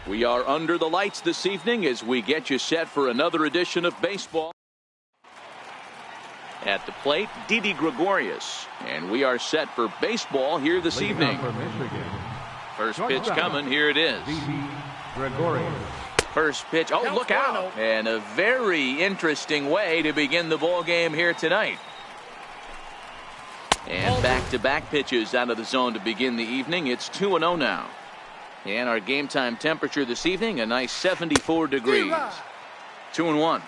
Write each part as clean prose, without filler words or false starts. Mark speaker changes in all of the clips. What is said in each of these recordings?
Speaker 1: We are under the lights this evening as we get you set for another edition of baseball. At the plate, Didi Gregorius, and we are set for baseball here this evening. First pitch coming. Here it is. First pitch. Oh, look out! And a very interesting way to begin the ball game here tonight. And back-to-back pitches out of the zone to begin the evening. It's 2-0 now. And our game time temperature this evening, a nice 74 degrees. 2-1.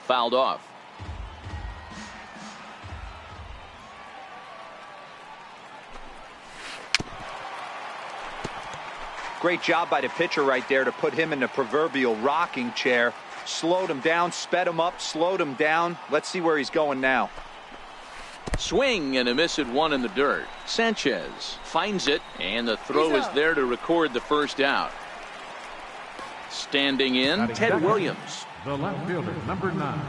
Speaker 1: Fouled off.
Speaker 2: Great job by the pitcher right there to put him in the proverbial rocking chair. Slowed him down, sped him up, slowed him down. Let's see where he's going now.
Speaker 1: Swing and a miss at one in the dirt. Sanchez finds it, and the throw is there to record the first out. Standing in, Ted Williams.
Speaker 3: The left fielder, number 9.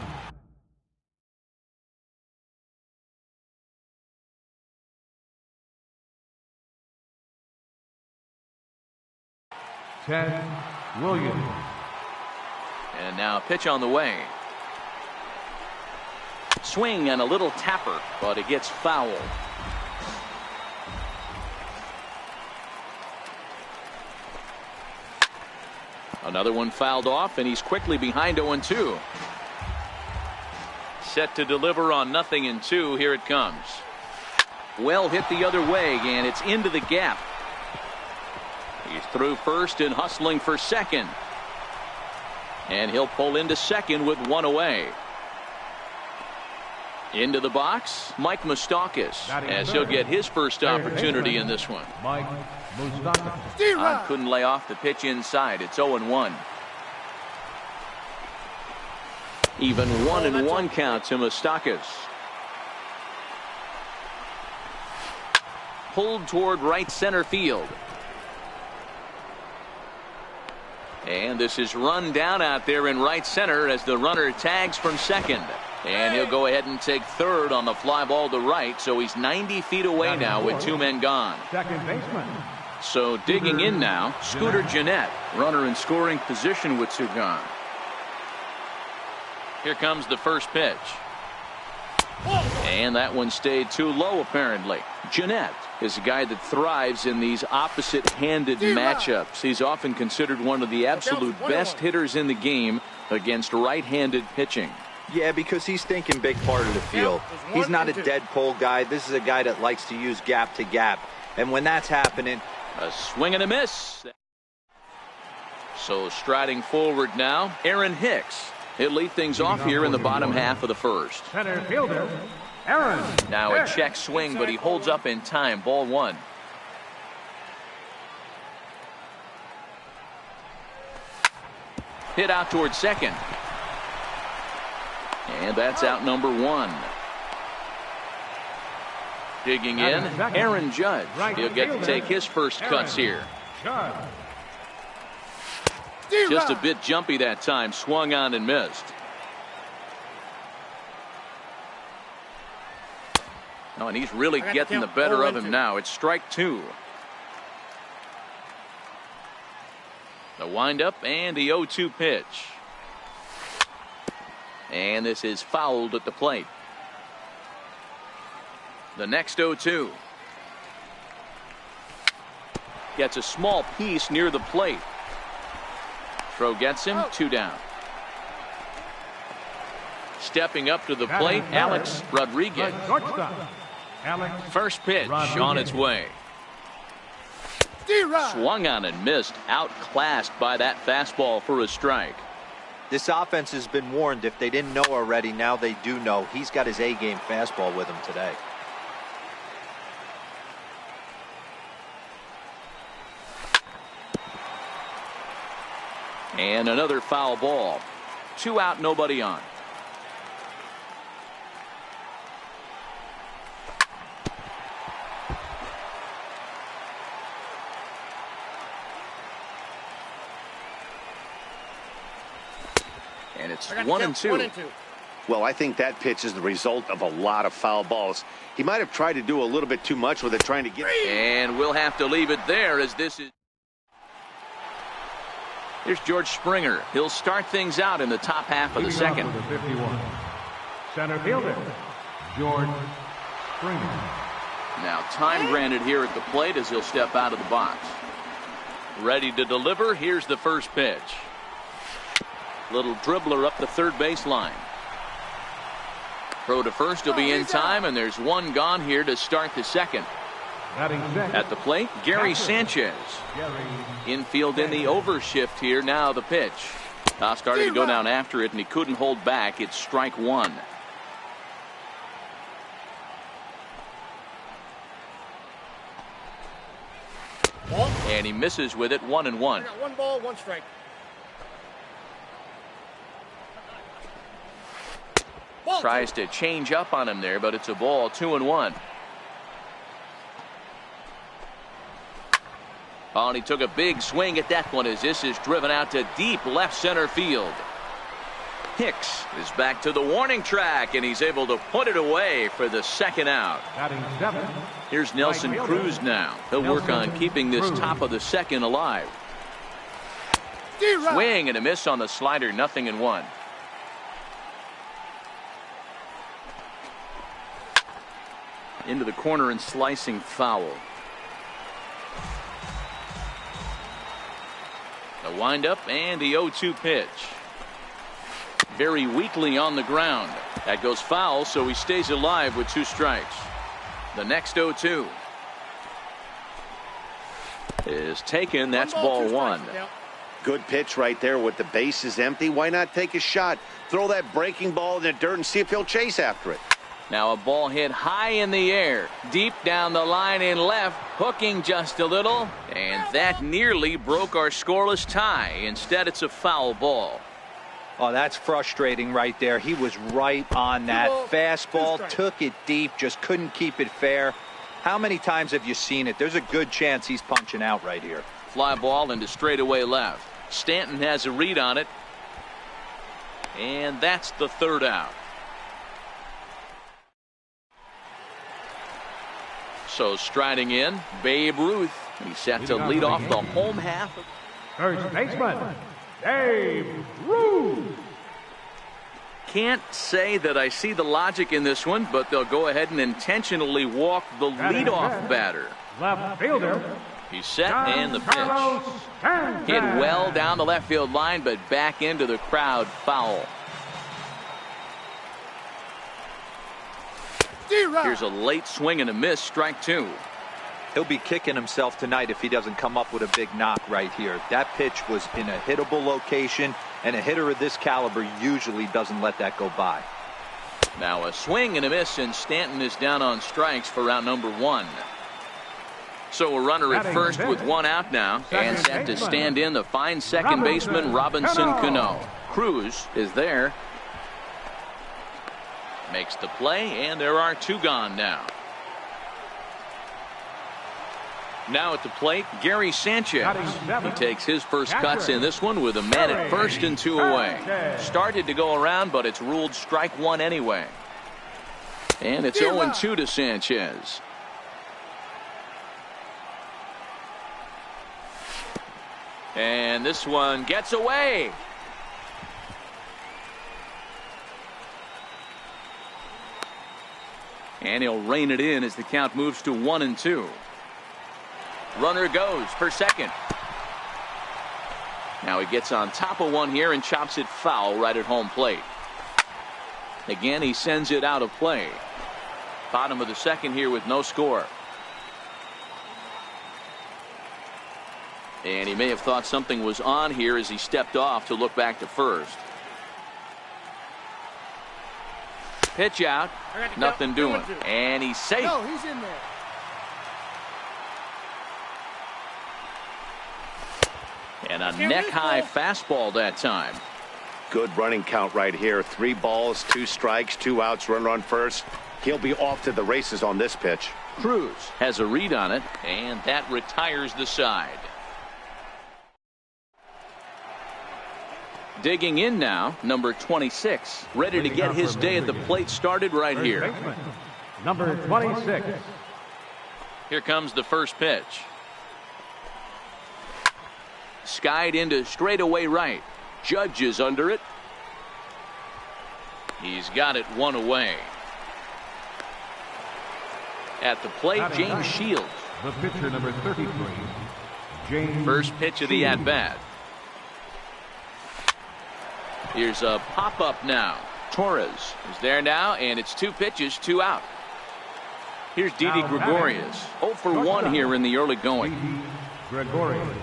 Speaker 3: Ted Williams.
Speaker 1: And now a pitch on the way. Swing and a little tapper, but it gets fouled. Another one fouled off, and he's quickly behind 0-2. Set to deliver on 0-2. Here it comes. Well hit the other way, and it's into the gap. He's through first and hustling for second. And he'll pull into second with one away. Into the box, Mike Moustakas, as he'll get his first opportunity in this one.
Speaker 3: Mike Moustakas.
Speaker 1: Couldn't lay off the pitch inside. It's 0-1. Even 1-1 count to Moustakas. Pulled toward right center field. And this is run down out there in right center as the runner tags from second. And he'll go ahead and take third on the fly ball to right, so he's 90 feet away now with 2 men gone.
Speaker 3: Second baseman.
Speaker 1: So digging in now, Scooter Gennett, runner in scoring position with 2 gone. Here comes the first pitch. And that one stayed too low apparently. Gennett is a guy that thrives in these opposite-handed matchups. He's often considered one of the absolute best hitters in the game against right-handed pitching.
Speaker 2: Yeah, because he's thinking big part of the field. He's not a dead pull guy. This is a guy that likes to use gap to gap. And when that's happening,
Speaker 1: a swing and a miss. So striding forward now, Aaron Hicks. He'll lead things off here in the bottom half of the first.
Speaker 3: Center fielder, Aaron.
Speaker 1: Now a check swing, but he holds up in time. Ball 1. Hit out towards second. And that's out number 1. Digging in, Aaron Judge. He'll get to take his first cuts here. Just a bit jumpy that time. Swung on and missed. Oh, and he's really getting the better of him now. It's strike 2. The windup and the 0-2 pitch. And this is fouled at the plate. The next 0-2. Gets a small piece near the plate. Throw gets him. 2 down. Stepping up to the plate, Alex Rodriguez. First pitch on its way. Swung on and missed. Outclassed by that fastball for a strike.
Speaker 2: This offense has been warned. If they didn't know already, now they do know. He's got his A-game fastball with him today.
Speaker 1: And another foul ball. 2 out, nobody on. And it's 1-2.
Speaker 4: Well, I think that pitch is the result of a lot of foul balls. He might have tried to do a little bit too much with it, trying to get.
Speaker 1: And we'll have to leave it there as this is. Here's George Springer. He'll start things out in the top half of the second.
Speaker 3: 51. Center fielder, George Springer.
Speaker 1: Now time granted here at the plate as he'll step out of the box. Ready to deliver. Here's the first pitch. Little dribbler up the third baseline. Throw to first will be in time, and there's one gone here to start the second. At the plate, Gary Sanchez. Infield in the overshift here. Now the pitch. Started to go down after it, and he couldn't hold back. It's strike one. And he misses with it. 1-1.
Speaker 5: 1 ball, 1 strike.
Speaker 1: Tries to change up on him there, but it's a ball. 2-1. Oh, and he took a big swing at that one as this is driven out to deep left center field. Hicks is back to the warning track, and he's able to put it away for the second out. Here's Nelson Cruz now. He'll work on keeping this top of the second alive. Swing and a miss on the slider. 0-1. Into the corner and slicing foul. The windup and the 0-2 pitch. Very weakly on the ground. That goes foul, so he stays alive with 2 strikes. The next 0-2 is taken. That's ball 1.
Speaker 4: Good pitch right there with the bases empty. Why not take a shot? Throw that breaking ball in the dirt and see if he'll chase after it.
Speaker 1: Now a ball hit high in the air, deep down the line in left, hooking just a little, and that nearly broke our scoreless tie. Instead, it's a foul ball.
Speaker 2: Oh, that's frustrating right there. He was right on that. Fastball, took it deep, just couldn't keep it fair. How many times have you seen it? There's a good chance he's punching out right here.
Speaker 1: Fly ball into straightaway left. Stanton has a read on it, and that's the third out. So striding in, Babe Ruth. He's set to lead off the home half.
Speaker 3: First baseman, Babe Ruth.
Speaker 1: Can't say that I see the logic in this one, but they'll go ahead and intentionally walk the leadoff batter.
Speaker 3: Left fielder.
Speaker 1: He's set, and the pitch. Hit well down the left field line, but back into the crowd. Foul. Here's a late swing and a miss. Strike 2.
Speaker 2: He'll be kicking himself tonight if he doesn't come up with a big knock right here. That pitch was in a hittable location, and a hitter of this caliber usually doesn't let that go by.
Speaker 1: Now a swing and a miss, and Stanton is down on strikes for round number 1. So a runner at first with 1 out now, and set to stand in the fine second baseman Robinson Cano. Cruz is there. Makes the play, and there are 2 gone now. Now at the plate, Gary Sanchez. He takes his first cuts in this one with a man at first and 2 away. Started to go around, but it's ruled strike 1 anyway. And it's 0-2 to Sanchez. And this one gets away. And he'll rein it in as the count moves to 1-2. Runner goes for second. Now he gets on top of one here and chops it foul right at home plate. Again, he sends it out of play. Bottom of the second here with no score. And he may have thought something was on here as he stepped off to look back to first. Pitch out. Nothing doing. And he's safe.
Speaker 5: No, he's in there.
Speaker 1: And a neck-high fastball that time.
Speaker 4: Good running count right here. 3 balls, 2 strikes, 2 outs, runner on first. He'll be off to the races on this pitch.
Speaker 1: Cruz has a read on it, and that retires the side. Digging in now, number 26, ready to get his day at the plate started right
Speaker 3: First
Speaker 1: here.
Speaker 3: baseman, number 26.
Speaker 1: Here comes the first pitch. Skied into straightaway right. Judge is under it. He's got it one away. At the plate, James Shields.
Speaker 3: The pitcher, number 33, James.
Speaker 1: First pitch of the at-bat. Here's a pop-up now. Torres is there now, and it's 2 pitches, 2 out. Here's Didi
Speaker 3: Now
Speaker 1: Gregorius. 0 for 1 here in the early going.
Speaker 3: Didi Gregorius.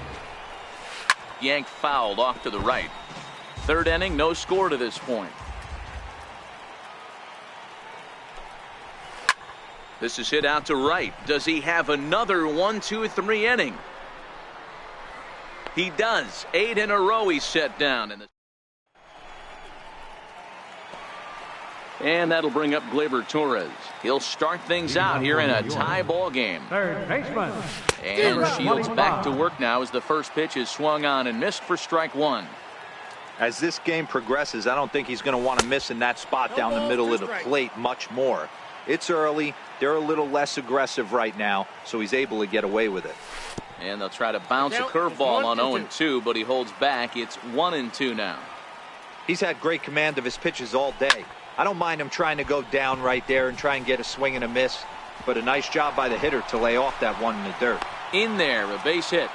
Speaker 1: Yanked fouled off to the right. 3rd inning, no score to this point. This is hit out to right. Does he have another 1, 2, 3 inning? He does. 8 in a row he's set down. And that'll bring up Gleyber Torres. He'll start things out here in a tie ball game.
Speaker 3: Third baseman.
Speaker 1: And Shields back to work now as the first pitch is swung on and missed for strike 1.
Speaker 2: As this game progresses, I don't think he's going to want to miss in that spot down the middle of the plate much more. It's early. They're a little less aggressive right now, so he's able to get away with it.
Speaker 1: And they'll try to bounce a curveball on 0-2, but he holds back. It's 1-2 now.
Speaker 2: He's had great command of his pitches all day. I don't mind him trying to go down right there and try and get a swing and a miss, but a nice job by the hitter to lay off that one in the dirt.
Speaker 1: In there, a base hit.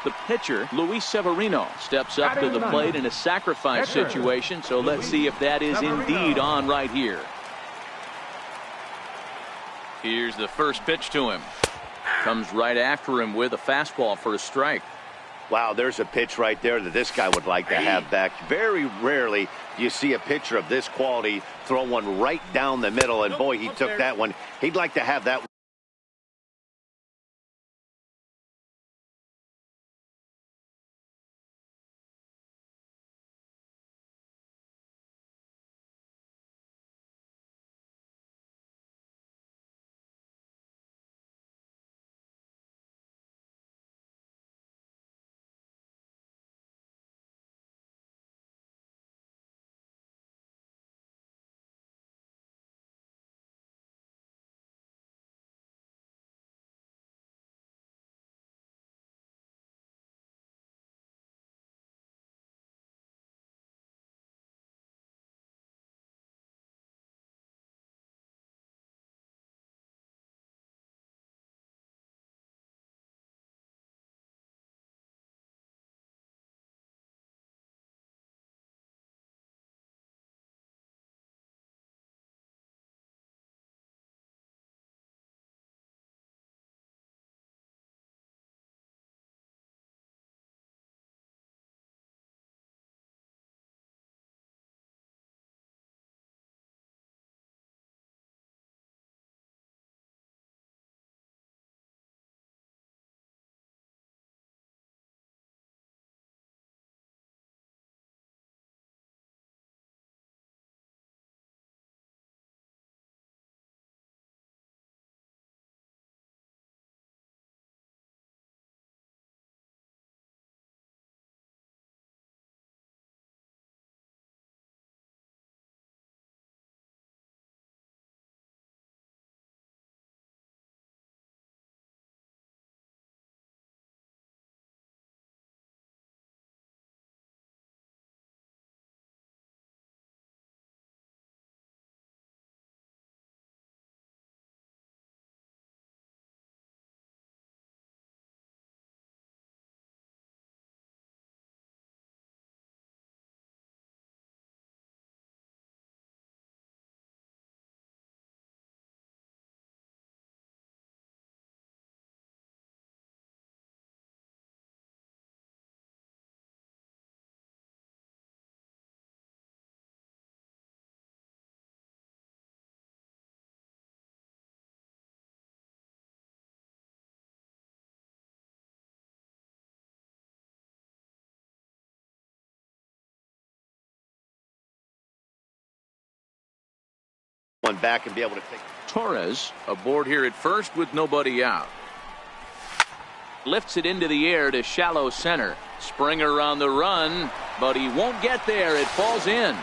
Speaker 1: The pitcher, Luis Severino, steps up to the plate in a sacrifice situation, so let's see if that is indeed on right here. Here's the first pitch to him. Comes right after him with a fastball for a strike.
Speaker 4: Wow, there's a pitch right there that this guy would like to have back. Very rarely do you see a pitcher of this quality throw one right down the middle, and boy, he took that one. He'd like to have that. One back and be able to take.
Speaker 1: Torres aboard here at first with nobody out. Lifts it into the air to shallow center. Springer on the run, but he won't get there. It falls in.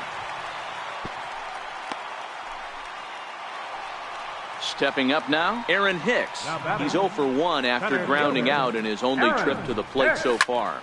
Speaker 1: Stepping up now, Aaron Hicks. He's 0 for 1 after grounding out in his only trip to the plate so far.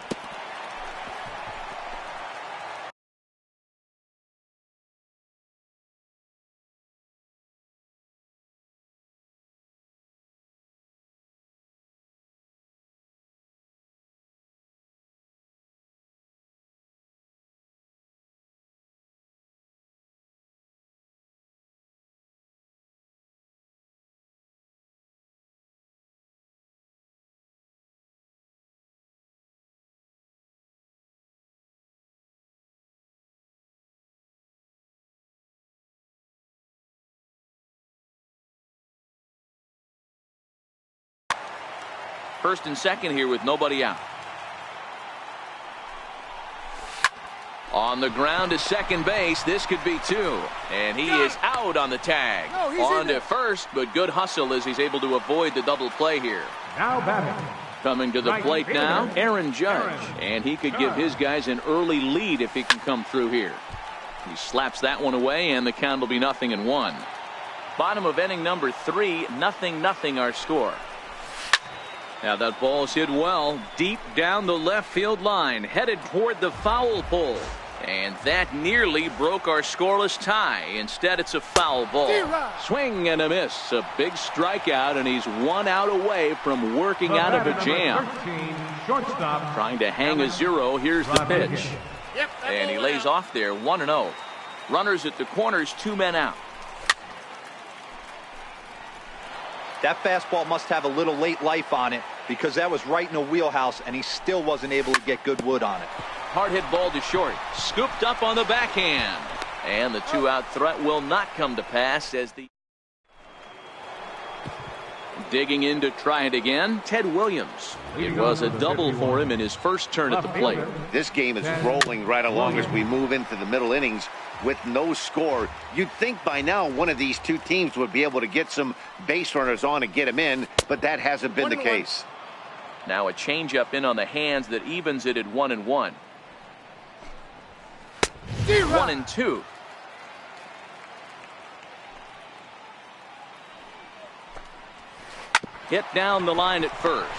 Speaker 1: First and second here with nobody out. On the ground to second base. This could be 2. And he is out on the tag. On to first, but good hustle as he's able to avoid the double play here.
Speaker 3: Now batting.
Speaker 1: Coming to the plate now, Aaron Judge. And he could give his guys an early lead if he can come through here. He slaps that one away, and the count will be 0-1. Bottom of inning number 3, 0-0 our score. Now that ball's hit well deep down the left field line, headed toward the foul pole, and that nearly broke our scoreless tie. Instead, it's a foul ball. Swing and a miss. A big strikeout, and he's 1 out away from working out of a jam.
Speaker 3: 13, shortstop.
Speaker 1: Trying to hang a 0. Here's the pitch, and he lays off there. 1-0. Runners at the corners, 2 men out.
Speaker 2: That fastball must have a little late life on it, because that was right in the wheelhouse, and he still wasn't able to get good wood on it.
Speaker 1: Hard hit ball to short. Scooped up on the backhand. And the 2-out threat will not come to pass as the digging in to try it again, Ted Williams. It was a double for him in his first turn at the plate.
Speaker 4: This game is rolling right along as we move into the middle innings with no score. You'd think by now one of these two teams would be able to get some base runners on and get them in, but that hasn't been the case.
Speaker 1: Now a changeup in on the hands that evens it at 1-1. 1-2. Hit down the line at first.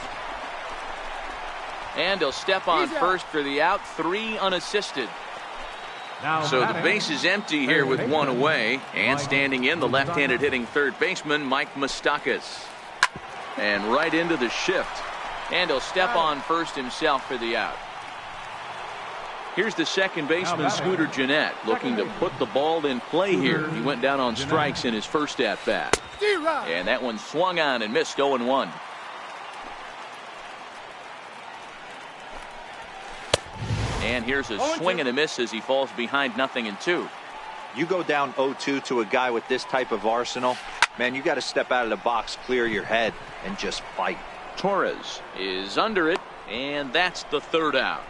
Speaker 1: And he'll step on first for the out. 3 unassisted. So the base is empty here with 1 away. And standing in, the left-handed hitting third baseman, Mike Moustakas. And right into the shift. And he'll step on first himself for the out. Here's the second baseman, Scooter Gennett, looking to put the ball in play here. He went down on strikes in his first at-bat. And that one swung on and missed. 0-1. And here's a swing and a miss as he falls behind 0-2.
Speaker 2: You go down 0-2 to a guy with this type of arsenal, man, you got to step out of the box, clear your head, and just fight.
Speaker 1: Torres is under it, and that's the 3rd out.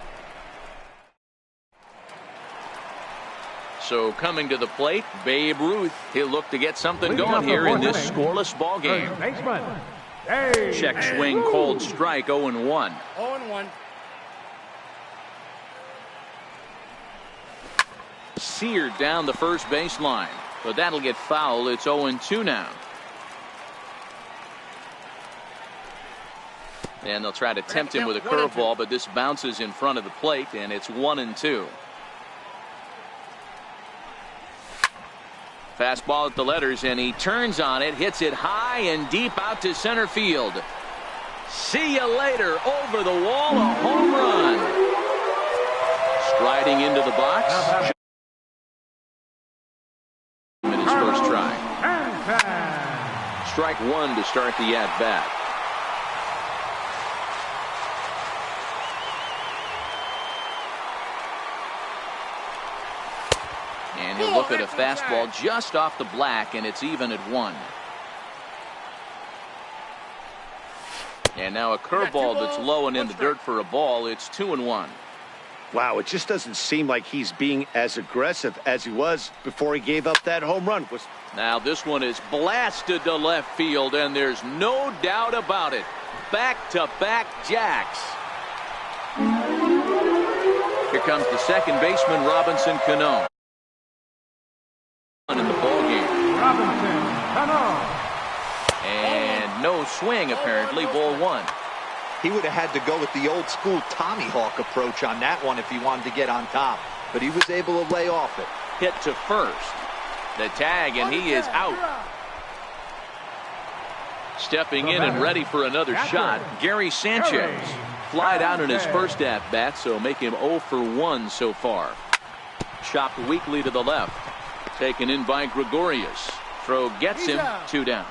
Speaker 1: So coming to the plate, Babe Ruth. He'll look to get something going here in this scoreless ball game. Check swing, cold strike, 0-1.
Speaker 5: 0-1.
Speaker 1: Seared down the first baseline, but that'll get foul. It's 0-2 now. And they'll try to tempt him with a curveball, but this bounces in front of the plate, and it's 1-2. Fastball at the letters, and he turns on it, hits it high and deep out to center field. See you later. Over the wall, a home run. Striding into the box. In his first try. Strike 1 to start the at-bat. And he'll look at a fastball just off the black, and it's even at 1. And now a curveball that's low and in the dirt for a ball. It's 2-1.
Speaker 4: Wow, it just doesn't seem like he's being as aggressive as he was before he gave up that home run.
Speaker 1: Now this one is blasted to left field, and there's no doubt about it. back-to-back jacks. Here comes the second baseman, Robinson Cano. In the ball game.
Speaker 3: Robinson Cano.
Speaker 1: And no swing, apparently. Ball one.
Speaker 2: He would have had to go with the old school Tommy Hawk approach on that one if he wanted to get on top. But he was able to lay off it.
Speaker 1: Hit to first. The tag, and he is out. Stepping in and ready for another shot, Gary Sanchez. Fly down in his first at-bat, so make him 0 for 1 so far. Chopped weakly to the left. Taken in by Gregorius. Throw gets him. 2 down.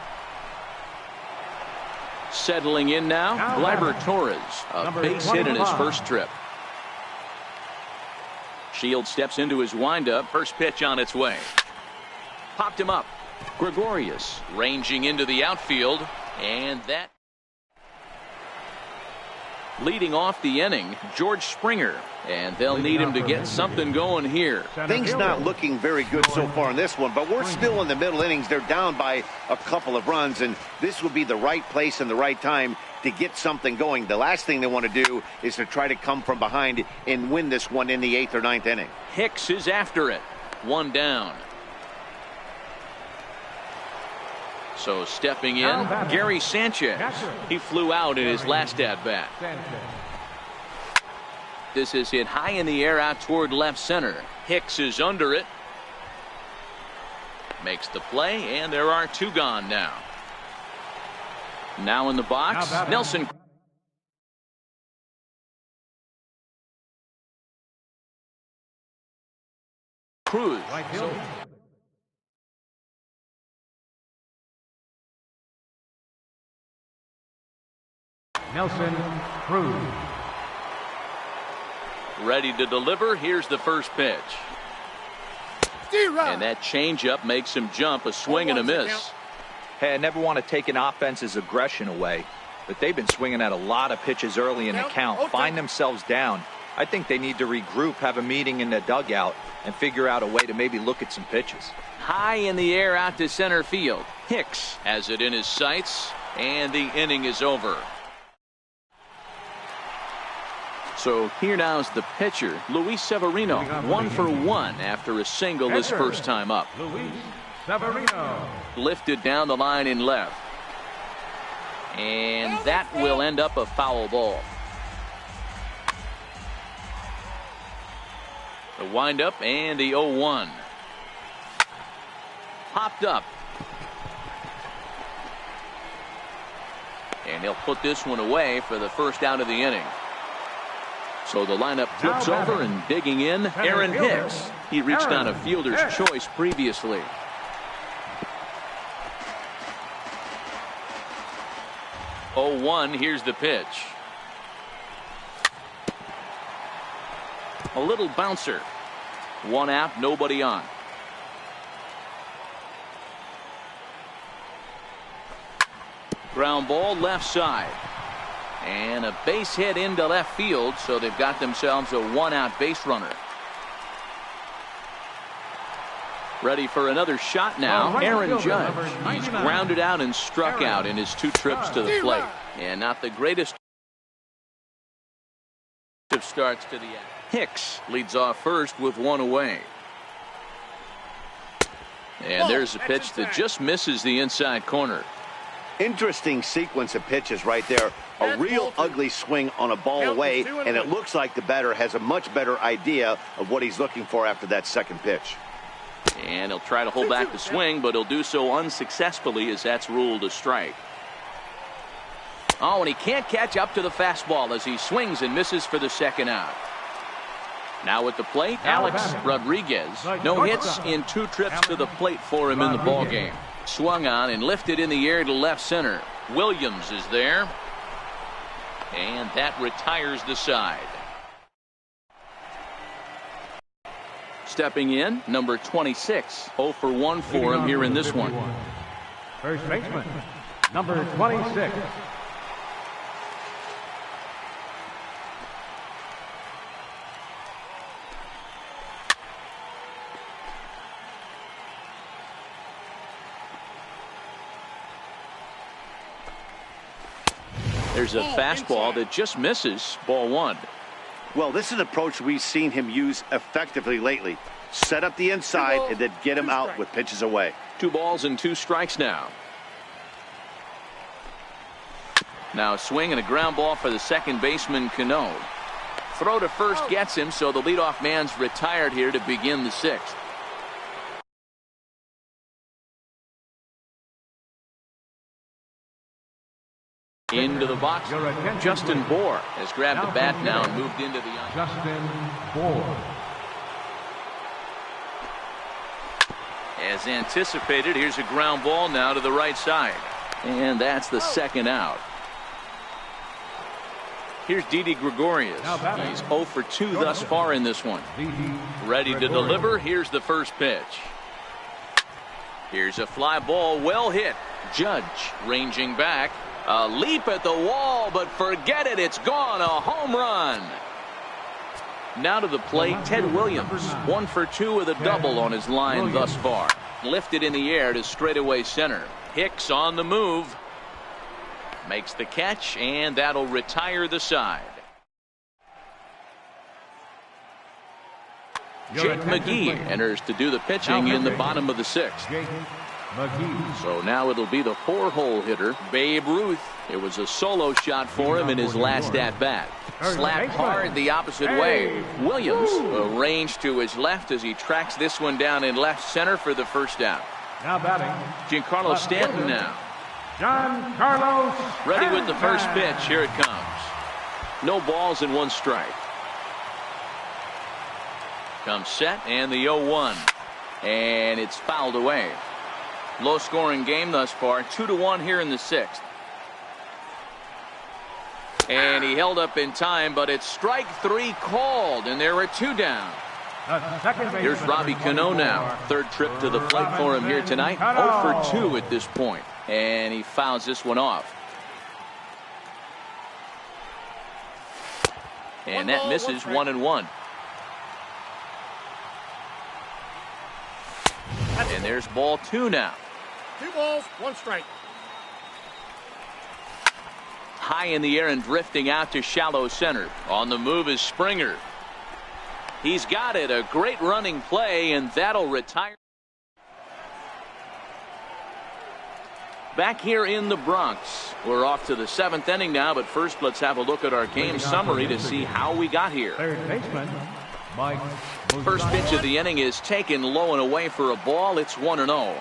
Speaker 1: Settling in now, Gleyber Torres. A base hit in his first trip. Shields steps into his windup. First pitch on its way. Popped him up. Gregorius ranging into the outfield. And that. Leading off the inning, George Springer. And they'll need him to get something going here.
Speaker 4: Things not looking very good so far in this one, but we're still in the middle innings. They're down by a couple of runs, and this would be the right place and the right time to get something going. The last thing they want to do is to try to come from behind and win this one in the 8th or 9th inning.
Speaker 1: Hicks is after it. 1 down. So stepping in, Gary Sanchez. He flew out in his last at-bat. This is hit high in the air out toward left center. Hicks is under it. Makes the play, and there are 2 gone now. Now in the box, Nelson Cruz.
Speaker 3: Nelson Cruz.
Speaker 1: Ready to deliver. Here's the first pitch. And that changeup makes him jump. A swing and a miss.
Speaker 2: Hey, I never want to take an offense's aggression away, but they've been swinging at a lot of pitches early in the count. Find themselves down. I think they need to regroup, have a meeting in the dugout, and figure out a way to maybe look at some pitches.
Speaker 1: High in the air out to center field. Hicks has it in his sights, and the inning is over. So here now is the pitcher, Luis Severino, 1 for 1 after a single his first time up.
Speaker 3: Luis Severino.
Speaker 1: Lifted down the line in left. And that will end up a foul ball. The windup and the 0-1. Popped up. And he'll put this one away for the first out of the inning. So the lineup flips over, and digging in, Aaron Hicks. He reached on a fielder's choice previously. Oh, 1, here's the pitch. A little bouncer. 1 out, nobody on. Ground ball left side. And a base hit into left field, so they've got themselves a 1-out base runner. Ready for another shot now, Aaron Judge. He's grounded out and struck out in his 2 trips to the plate. And not the greatest of starts to the end. Hicks leads off first with 1 away. And there's a pitch that just misses the inside corner.
Speaker 4: Interesting sequence of pitches right there. A real ugly swing on a ball away, and it looks like the batter has a much better idea of what he's looking for after that second pitch.
Speaker 1: And he'll try to hold back the swing, but he'll do so unsuccessfully as that's ruled a strike. Oh, and he can't catch up to the fastball as he swings and misses for the second out. Now at the plate, Alex Rodriguez. No hits in 2 trips to the plate for him in the ball game. Swung on and lifted in the air to left center. Williams is there. And that retires the side. Stepping in, number 26. 0 for 1 for him here in this one.
Speaker 3: First baseman, number 26.
Speaker 1: Here's a fastball that just misses. Ball one.
Speaker 4: Well, this is an approach we've seen him use effectively lately. Set up the inside and then get him out with pitches away.
Speaker 1: 2 balls and 2 strikes now. Now a swing and a ground ball for the second baseman, Cano. Throw to first gets him, so the leadoff man's retired here to begin the 6th. Into the box. Justin Bohr has grabbed the bat now and moved into the line.
Speaker 3: Justin Bohr.
Speaker 1: As anticipated, here's a ground ball now to the right side. And that's the second out. Here's Didi Gregorius. He's 0 for 2 thus far in this one. Ready to deliver. Here's the first pitch. Here's a fly ball, well hit. Judge ranging back. A leap at the wall, but forget it. It's gone. A home run. Now to the plate, Ted Williams. 1 for 2 with a double on his line thus far. Lifted in the air to straightaway center. Hicks on the move. Makes the catch, and that'll retire the side. Jake McGee enters to do the pitching in the bottom of the 6th. So now it'll be the 4-hole hitter, Babe Ruth. It was a solo shot for him in his last at-bat. Slapped hard the opposite way. Williams arranged to his left as he tracks this one down in left center for the first down.
Speaker 3: Now batting.
Speaker 1: Giancarlo Stanton now.
Speaker 3: Giancarlo.
Speaker 1: Ready with the first pitch. Here it comes. No balls and 1 strike. Comes set and the 0-1. And it's fouled away. Low scoring game thus far. 2-1 here in the 6th. And he held up in time, but it's strike 3 called, and there are 2 down. Here's Robbie Cano now. 3rd trip to the plate for him here tonight. 0 for 2 at this point. And he fouls this one off. And that misses. 1-1. And there's ball 2 now.
Speaker 5: 2 balls, 1 strike.
Speaker 1: High in the air and drifting out to shallow center. On the move is Springer. He's got it. A great running play, and that'll retire. Back here in the Bronx. We're off to the 7th inning now, but first let's have a look at our game summary to see how we got here.
Speaker 3: Third baseman, Mike.
Speaker 1: First pitch of the inning is taken low and away for a ball. It's 1-0.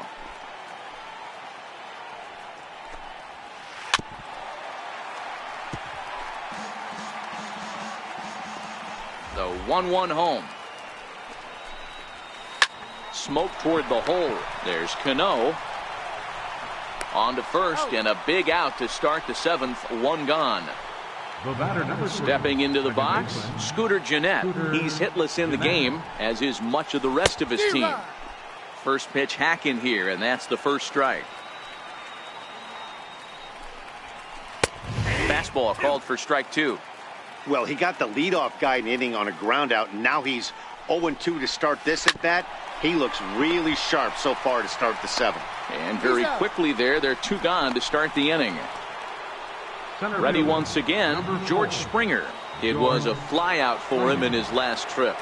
Speaker 1: The 1-1 home. Smoke toward the hole. There's Cano. On to first, and a big out to start the 7th. 1 gone. Stepping into the box, Scooter Gennett. He's hitless in the game, as is much of the rest of his team. First pitch hack in here, and that's the first strike. Fastball called for strike 2.
Speaker 4: Well, he got the leadoff guy in inning on a ground out, and now he's 0-2 to start this at bat. He looks really sharp so far to start the 7th.
Speaker 1: And very quickly there, they're 2 gone to start the inning. Ready once again, George Springer. It was a fly out for him in his last trip.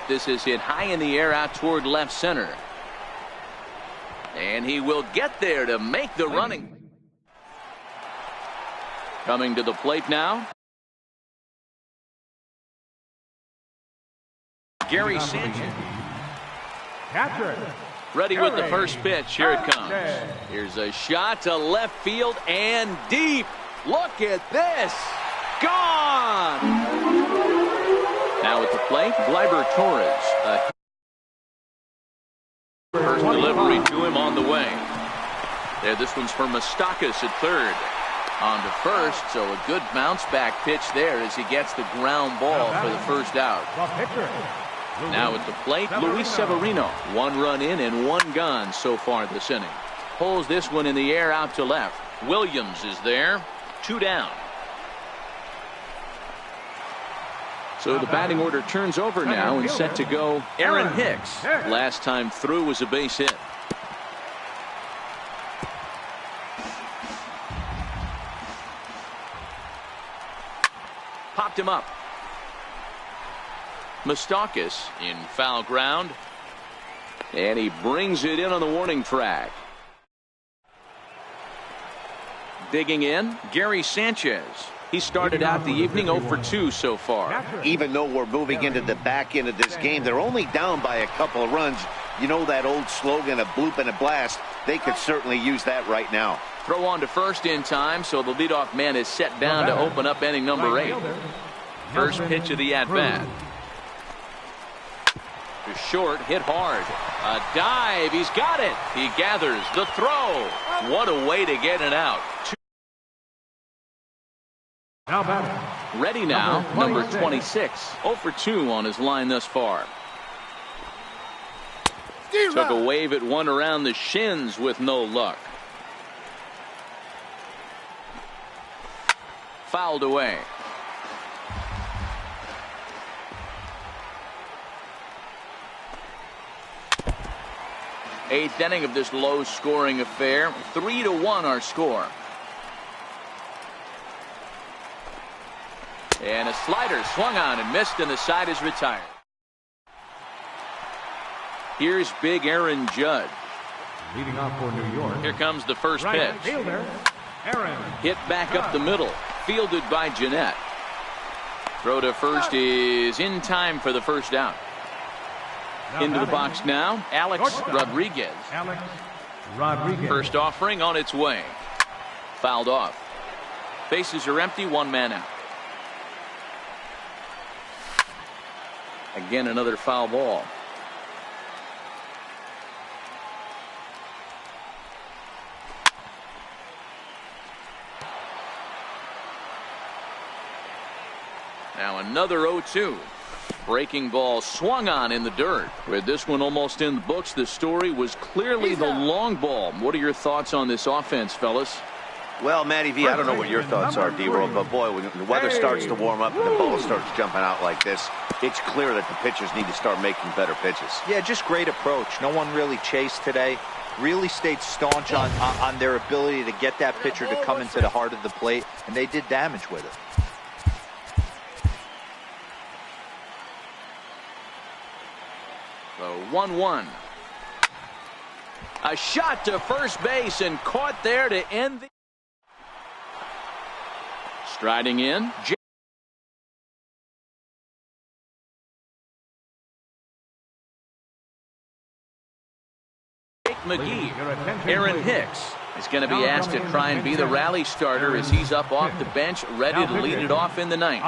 Speaker 1: This is hit high in the air out toward left center. And he will get there to make the running. Coming to the plate now, Gary Sanchez.
Speaker 3: Catcher.
Speaker 1: Ready with the first pitch. Here it comes. Here's a shot to left field and deep. Look at this. Gone. Now at the plate, Gleyber Torres. First delivery to him on the way. There, this one's for Moustakas at third. On to first, so a good bounce back pitch there as he gets the ground ball for the first out. Now at the plate, Luis Severino. 1 run in and 1 gone so far this inning. Pulls this one in the air out to left. Williams is there. 2 down. So the batting order turns over now and set to go Aaron Hicks. Last time through was a base hit. Walked him up. Moustakas in foul ground. And he brings it in on the warning track. Digging in, Gary Sanchez. He started out the evening 0 for 2 so far.
Speaker 4: Even though we're moving into the back end of this game, they're only down by a couple of runs. You know that old slogan, a bloop and a blast. They could certainly use that right now.
Speaker 1: Throw on to first in time, so the leadoff man is set down to open up inning number 8. First pitch of the at-bat. To short, hit hard. A dive, he's got it. He gathers the throw. What a way to get it out. Ready now, number 26. 0 for 2 on his line thus far. Took a wave at one around the shins with no luck. Fouled away. Eighth inning of this low-scoring affair. 3-1 our score. And a slider swung on and missed, and the side is retired. Here's big Aaron Judge.
Speaker 3: Leading off for New York.
Speaker 1: Here comes the first pitch.
Speaker 3: Fielder, Aaron.
Speaker 1: Hit back up the middle. Fielded by Jeanette. Throw to first is in time for the first out. Into the box now, Alex Rodriguez. First offering on its way. Fouled off. Bases are empty, one man out. Again, another foul ball. Now another 0-2. Breaking ball swung on in the dirt. With this one almost in the books, the story was clearly the long ball. What are your thoughts on this offense, fellas?
Speaker 4: Well, Matty V, I don't know what your thoughts are, D-World, but boy, when the weather starts to warm up and the ball starts jumping out like this, it's clear that the pitchers need to start making better pitches.
Speaker 2: Yeah, just great approach. No one really chased today. Really stayed staunch on their ability to get that pitcher to come into the heart of the plate, and they did damage with it.
Speaker 1: So 1-1. A shot to first base and caught there to end the... Striding in. Jake McGee. Aaron Hicks is going to be asked to try and be the rally starter as he's up off the bench, ready to lead it off in the ninth.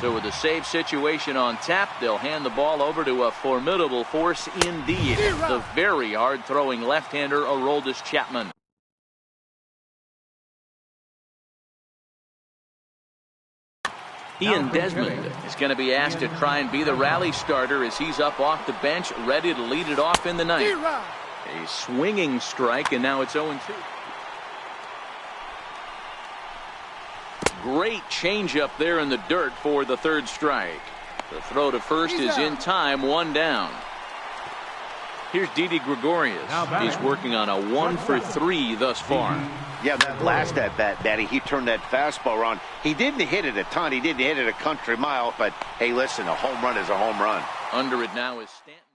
Speaker 1: So with a save situation on tap, they'll hand the ball over to a formidable force indeed. The very hard-throwing left-hander, Aroldis Chapman. Ian Desmond is going to be asked to try and be the rally starter as he's up off the bench, ready to lead it off in the ninth. A swinging strike, and now it's 0-2. Great changeup there in the dirt for the third strike. The throw to first is in time, one down. Here's Didi Gregorius. He's working on a 1 for 3 thus far.
Speaker 4: Yeah, that last at bat, Matty, he turned that fastball around. He didn't hit it a ton. He didn't hit it a country mile. But, hey, listen, a home run is a home run.
Speaker 1: Under it now is Stanton.